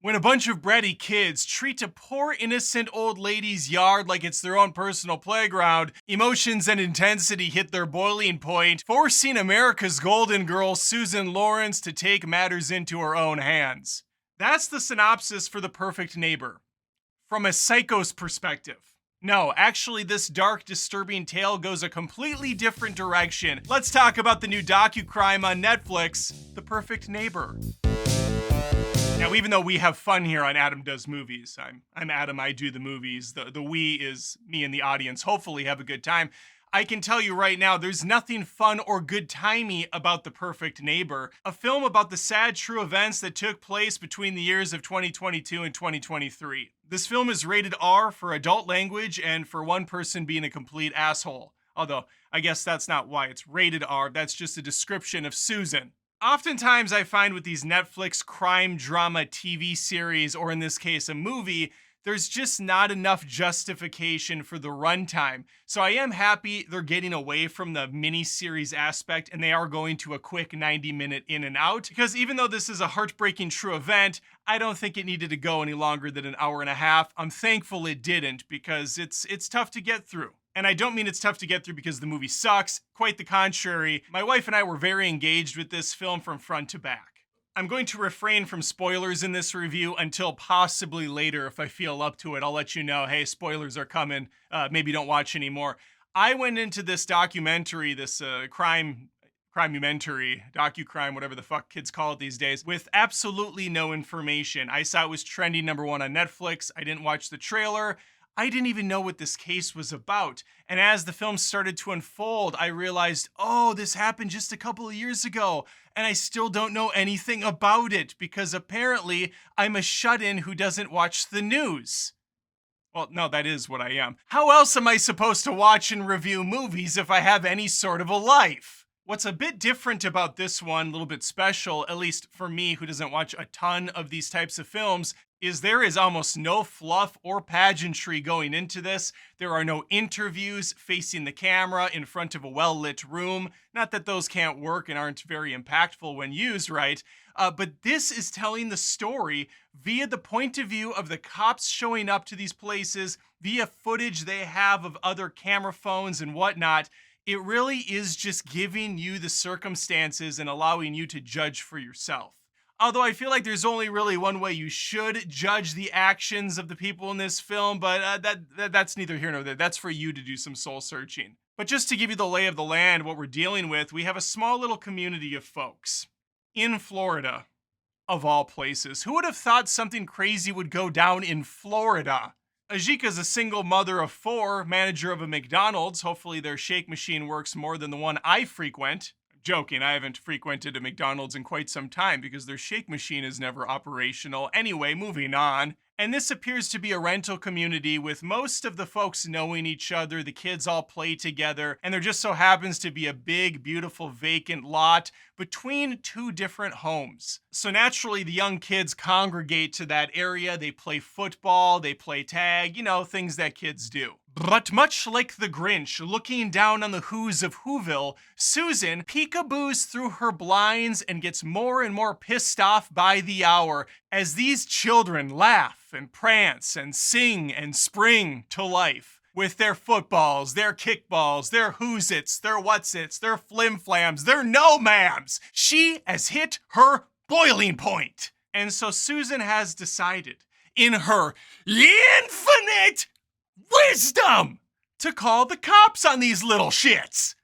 When a bunch of bratty kids treat a poor innocent old lady's yard like it's their own personal playground, emotions and intensity hit their boiling point, forcing America's golden girl Susan Lawrence to take matters into her own hands. That's the synopsis for The Perfect Neighbor, from a psycho's perspective. No, actually, this dark, disturbing tale goes a completely different direction. Let's talk about the new docucrime on Netflix, The Perfect Neighbor. Now, even though we have fun here on Adam Does Movies, I'm Adam, I do the movies. The we is me and the audience. Hopefully have a good time. I can tell you right now, there's nothing fun or good timey about The Perfect Neighbor, a film about the sad true events that took place between the years of 2022 and 2023. This film is rated R for adult language and for one person being a complete asshole. Although, I guess that's not why it's rated R, that's just a description of Susan. Oftentimes I find with these Netflix crime drama TV series, or in this case a movie, there's just not enough justification for the runtime. So I am happy they're getting away from the mini-series aspect and they are going to a quick 90-minute in and out. Because even though this is a heartbreaking true event, I don't think it needed to go any longer than an hour and a half. I'm thankful it didn't because it's tough to get through. And I don't mean it's tough to get through because the movie sucks. Quite the contrary. My wife and I were very engaged with this film from front to back. I'm going to refrain from spoilers in this review until possibly later. If I feel up to it, I'll let you know, hey, spoilers are coming. Maybe don't watch anymore. I went into this documentary, this crimementary, docucrime, whatever the fuck kids call it these days, with absolutely no information. I saw it was trending #1 on Netflix. I didn't watch the trailer. I didn't even know what this case was about. And as the film started to unfold, I realized, oh, this happened just a couple of years ago. And I still don't know anything about it because apparently I'm a shut-in who doesn't watch the news. Well, no, that is what I am. How else am I supposed to watch and review movies if I have any sort of a life? What's a bit different about this one, a little bit special, at least for me who doesn't watch a ton of these types of films, is there is almost no fluff or pageantry going into this. There are no interviews facing the camera in front of a well-lit room. Not that those can't work and aren't very impactful when used right, but this is telling the story via the point of view of the cops showing up to these places, via footage they have of other camera phones and whatnot. It really is just giving you the circumstances and allowing you to judge for yourself. Although I feel like there's only really one way you should judge the actions of the people in this film, but that's neither here nor there. That's for you to do some soul searching. But just to give you the lay of the land, what we're dealing with, we have a small little community of folks in Florida, of all places. Who would have thought something crazy would go down in Florida? Ajike is a single mother of 4, manager of a McDonald's. Hopefully their shake machine works more than the one I frequent. Joking, I haven't frequented a McDonald's in quite some time because their shake machine is never operational. Anyway, moving on. And this appears to be a rental community with most of the folks knowing each other. The kids all play together, and there just so happens to be a big, beautiful vacant lot between 2 different homes. So naturally, the young kids congregate to that area. They play football, they play tag, things that kids do. But much like the Grinch looking down on the Who's of Whoville, Susan peekaboos through her blinds and gets more and more pissed off by the hour as these children laugh and prance and sing and spring to life with their footballs, their kickballs, their who's-its, their what's-its, their flim-flams, their no-ma'ams. She has hit her boiling point. And so Susan has decided, in her infinite wisdom, to call the cops on these little shits.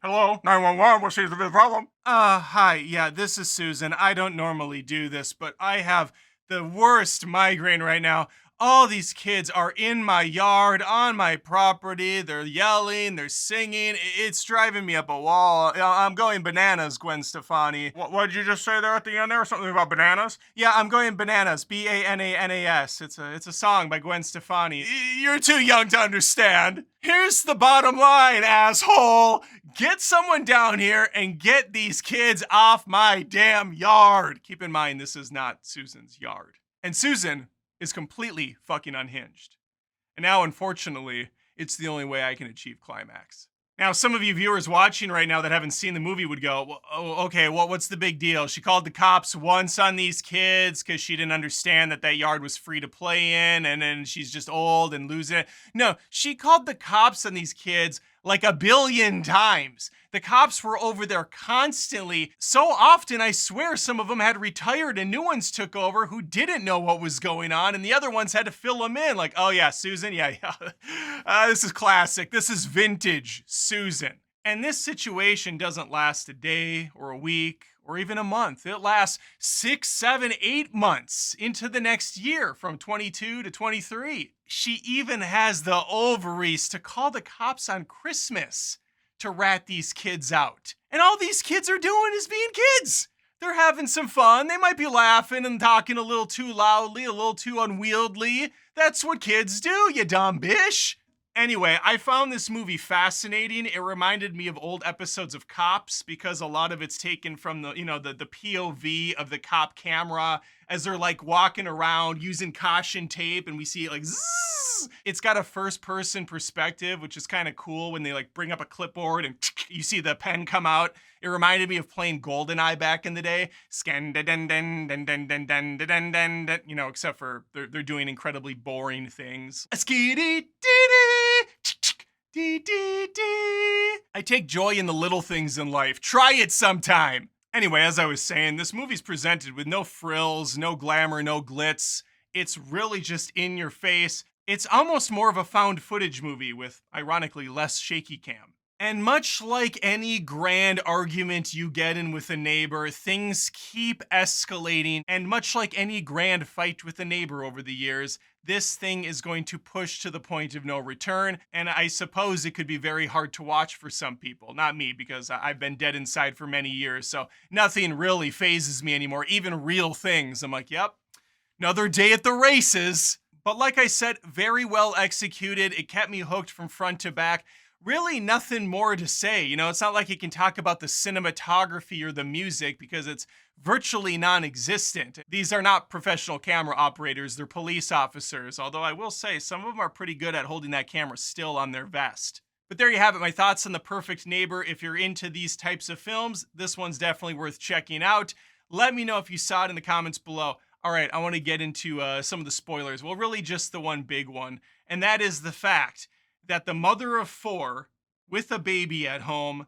Hello, 911, what seems to be the problem? Hi, yeah, this is Susan. I don't normally do this, but I have the worst migraine right now. All these kids are in my yard, on my property. They're yelling, they're singing. It's driving me up a wall. I'm going bananas, Gwen Stefani. What did you just say there at the end there? Something about bananas? Yeah, I'm going bananas. B-A-N-A-N-A-S. It's a song by Gwen Stefani. You're too young to understand. Here's the bottom line, asshole. Get someone down here and get these kids off my damn yard. Keep in mind, this is not Susan's yard. And Susan is completely fucking unhinged. And now, unfortunately, it's the only way I can achieve climax. Now, some of you viewers watching right now that haven't seen the movie would go, well, oh, okay, well, what's the big deal? She called the cops once on these kids because she didn't understand that yard was free to play in, and then she's just old and losing it. No, she called the cops on these kids like a billion times. The cops were over there constantly. So often, I swear some of them had retired and new ones took over who didn't know what was going on, and the other ones had to fill them in. Like, oh yeah, Susan, yeah. This is classic. This is vintage Susan. And this situation doesn't last a day or a week or even a month. It lasts 6, 7, 8 months into the next year from 22 to 23. She even has the ovaries to call the cops on Christmas to rat these kids out. And all these kids are doing is being kids. They're having some fun. They might be laughing and talking a little too loudly, a little too unwieldy. That's what kids do, you dumb bitch. Anyway, I found this movie fascinating. It reminded me of old episodes of Cops because a lot of it's taken from the POV of the cop camera as they're like walking around using caution tape, and we see it like zzz. It's got a first person perspective, which is kind of cool when they like bring up a clipboard and you see the pen come out. It reminded me of playing GoldenEye back in the day. Except for they're doing incredibly boring things. I take joy in the little things in life. Try it sometime. Anyway, as I was saying, this movie's presented with no frills, no glamour, no glitz. It's really just in your face. It's almost more of a found footage movie with, ironically, less shaky cam. And much like any grand argument you get in with a neighbor, things keep escalating. And much like any grand fight with a neighbor over the years, this thing is going to push to the point of no return. And I suppose it could be very hard to watch for some people. Not me, because I've been dead inside for many years, so nothing really phases me anymore, even real things. I'm like, yep, another day at the races. But like I said, very well executed. It kept me hooked from front to back. Really nothing more to say. It's not like you can talk about the cinematography or the music because it's virtually non-existent. These are not professional camera operators, they're police officers. Although I will say, some of them are pretty good at holding that camera still on their vest. But there you have it, my thoughts on The Perfect Neighbor. If you're into these types of films, this one's definitely worth checking out. Let me know if you saw it in the comments below. All right, I want to get into some of the spoilers. Well, really just the one big one, and that is the fact that the mother of 4 with a baby at home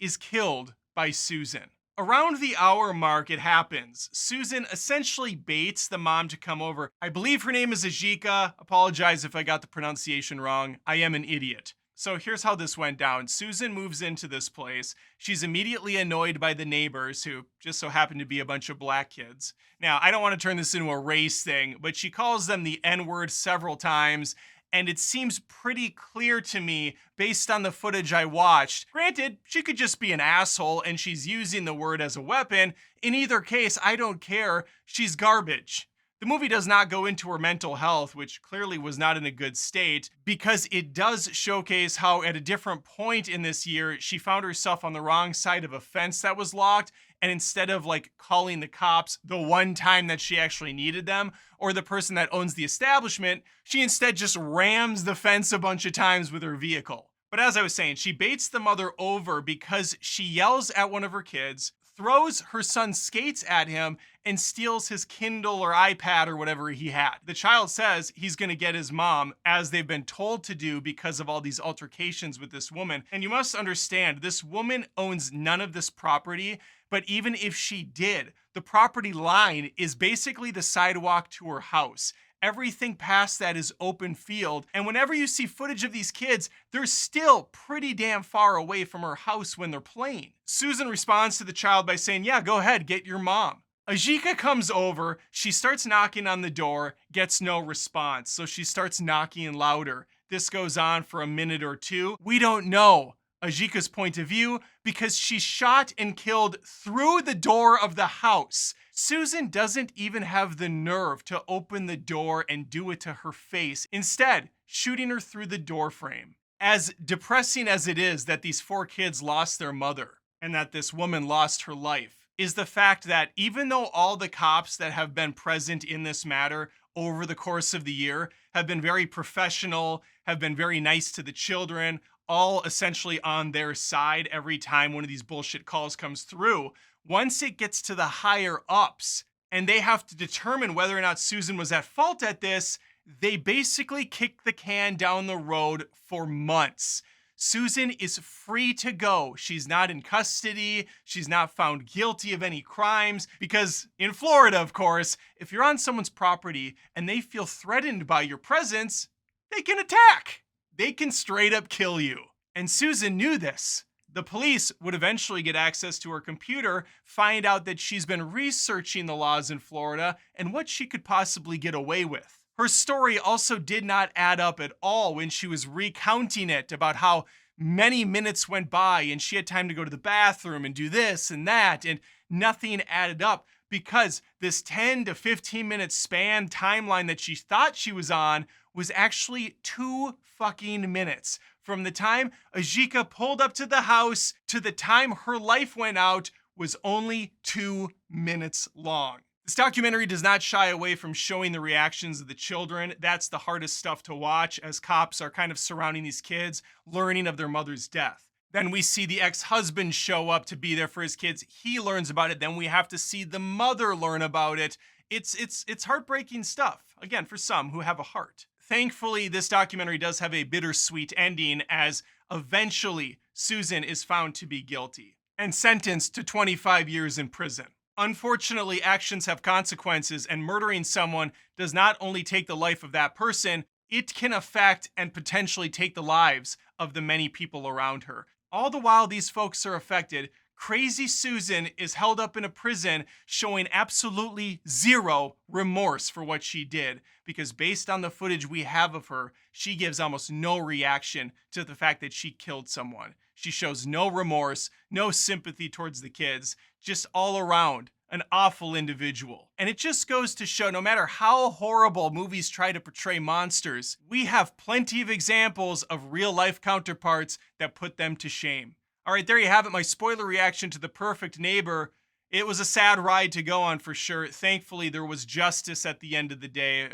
is killed by Susan. Around the hour mark, it happens. Susan essentially baits the mom to come over. I believe her name is Ajike. Apologize if I got the pronunciation wrong. I am an idiot. So here's how this went down. Susan moves into this place. She's immediately annoyed by the neighbors, who just so happen to be a bunch of black kids. Now, I don't want to turn this into a race thing, but she calls them the N-word several times, and it seems pretty clear to me based on the footage I watched. Granted, she could just be an asshole and she's using the word as a weapon. In either case, I don't care. She's garbage. The movie does not go into her mental health, which clearly was not in a good state, because it does showcase how at a different point in this year, she found herself on the wrong side of a fence that was locked, and instead of like calling the cops the one time that she actually needed them, or the person that owns the establishment, she instead just rams the fence a bunch of times with her vehicle. But as I was saying, she baits the mother over because she yells at one of her kids, throws her son's skates at him, and steals his Kindle or iPad or whatever he had. The child says he's gonna get his mom, as they've been told to do because of all these altercations with this woman. And you must understand, this woman owns none of this property, but even if she did, the property line is basically the sidewalk to her house. Everything past that is open field. And whenever you see footage of these kids, they're still pretty damn far away from her house when they're playing. Susan responds to the child by saying, yeah, go ahead, get your mom. Ajike comes over, she starts knocking on the door, gets no response, so she starts knocking louder. This goes on for a minute or two. We don't know Ajike's point of view because she's shot and killed through the door of the house. Susan doesn't even have the nerve to open the door and do it to her face, instead shooting her through the door frame. As depressing as it is that these 4 kids lost their mother and that this woman lost her life, is the fact that even though all the cops that have been present in this matter over the course of the year have been very professional, have been very nice to the children, all essentially on their side every time one of these bullshit calls comes through. Once it gets to the higher ups and they have to determine whether or not Susan was at fault at this, they basically kick the can down the road for months. Susan is free to go. She's not in custody. She's not found guilty of any crimes because in Florida, of course, if you're on someone's property and they feel threatened by your presence, they can attack. They can straight up kill you. And Susan knew this. The police would eventually get access to her computer, find out that she's been researching the laws in Florida and what she could possibly get away with. Her story also did not add up at all when she was recounting it about how many minutes went by and she had time to go to the bathroom and do this and that, and nothing added up because this 10 to 15 minute span timeline that she thought she was on was actually 2 fucking minutes. From the time Ajike pulled up to the house to the time her life went out was only 2 minutes long. This documentary does not shy away from showing the reactions of the children. That's the hardest stuff to watch as cops are kind of surrounding these kids, learning of their mother's death. Then we see the ex-husband show up to be there for his kids. He learns about it. Then we have to see the mother learn about it. It's heartbreaking stuff, again, for some who have a heart. Thankfully, this documentary does have a bittersweet ending as eventually Susan is found to be guilty and sentenced to 25 years in prison. Unfortunately, actions have consequences, and murdering someone does not only take the life of that person, it can affect and potentially take the lives of the many people around her. All the while these folks are affected, crazy Susan is held up in a prison showing absolutely zero remorse for what she did, because based on the footage we have of her, she gives almost no reaction to the fact that she killed someone. She shows no remorse, no sympathy towards the kids, just all around an awful individual. And it just goes to show no matter how horrible movies try to portray monsters, we have plenty of examples of real life counterparts that put them to shame. All right, there you have it, my spoiler reaction to The Perfect Neighbor. It was a sad ride to go on for sure. Thankfully, there was justice at the end of the day,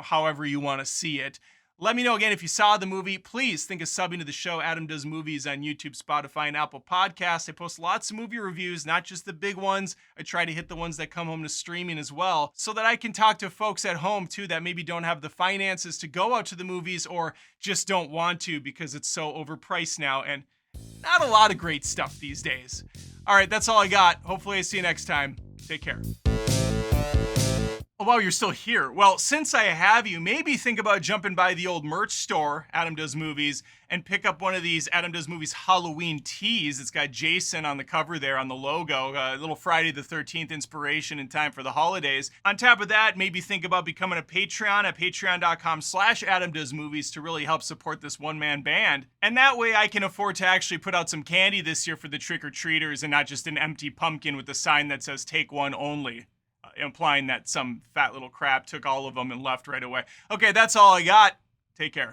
however you want to see it. Let me know again if you saw the movie. Please think of subbing to the show. Adam Does Movies on YouTube, Spotify, and Apple Podcasts. I post lots of movie reviews, not just the big ones. I try to hit the ones that come home to streaming as well, so that I can talk to folks at home too that maybe don't have the finances to go out to the movies or just don't want to because it's so overpriced now and not a lot of great stuff these days. All right, that's all I got. Hopefully I see you next time. Take care. Oh, wow, you're still here. Well, since I have you, maybe think about jumping by the old merch store, Adam Does Movies, and pick up one of these Adam Does Movies Halloween tees. It's got Jason on the cover there on the logo, a little Friday the 13th inspiration in time for the holidays. On top of that, maybe think about becoming a Patreon at patreon.com/Adam Does Movies to really help support this one-man band. And that way I can afford to actually put out some candy this year for the trick-or-treaters and not just an empty pumpkin with a sign that says "Take one only." Implying that some fat little crap took all of them and left right away. Okay, that's all I got. Take care.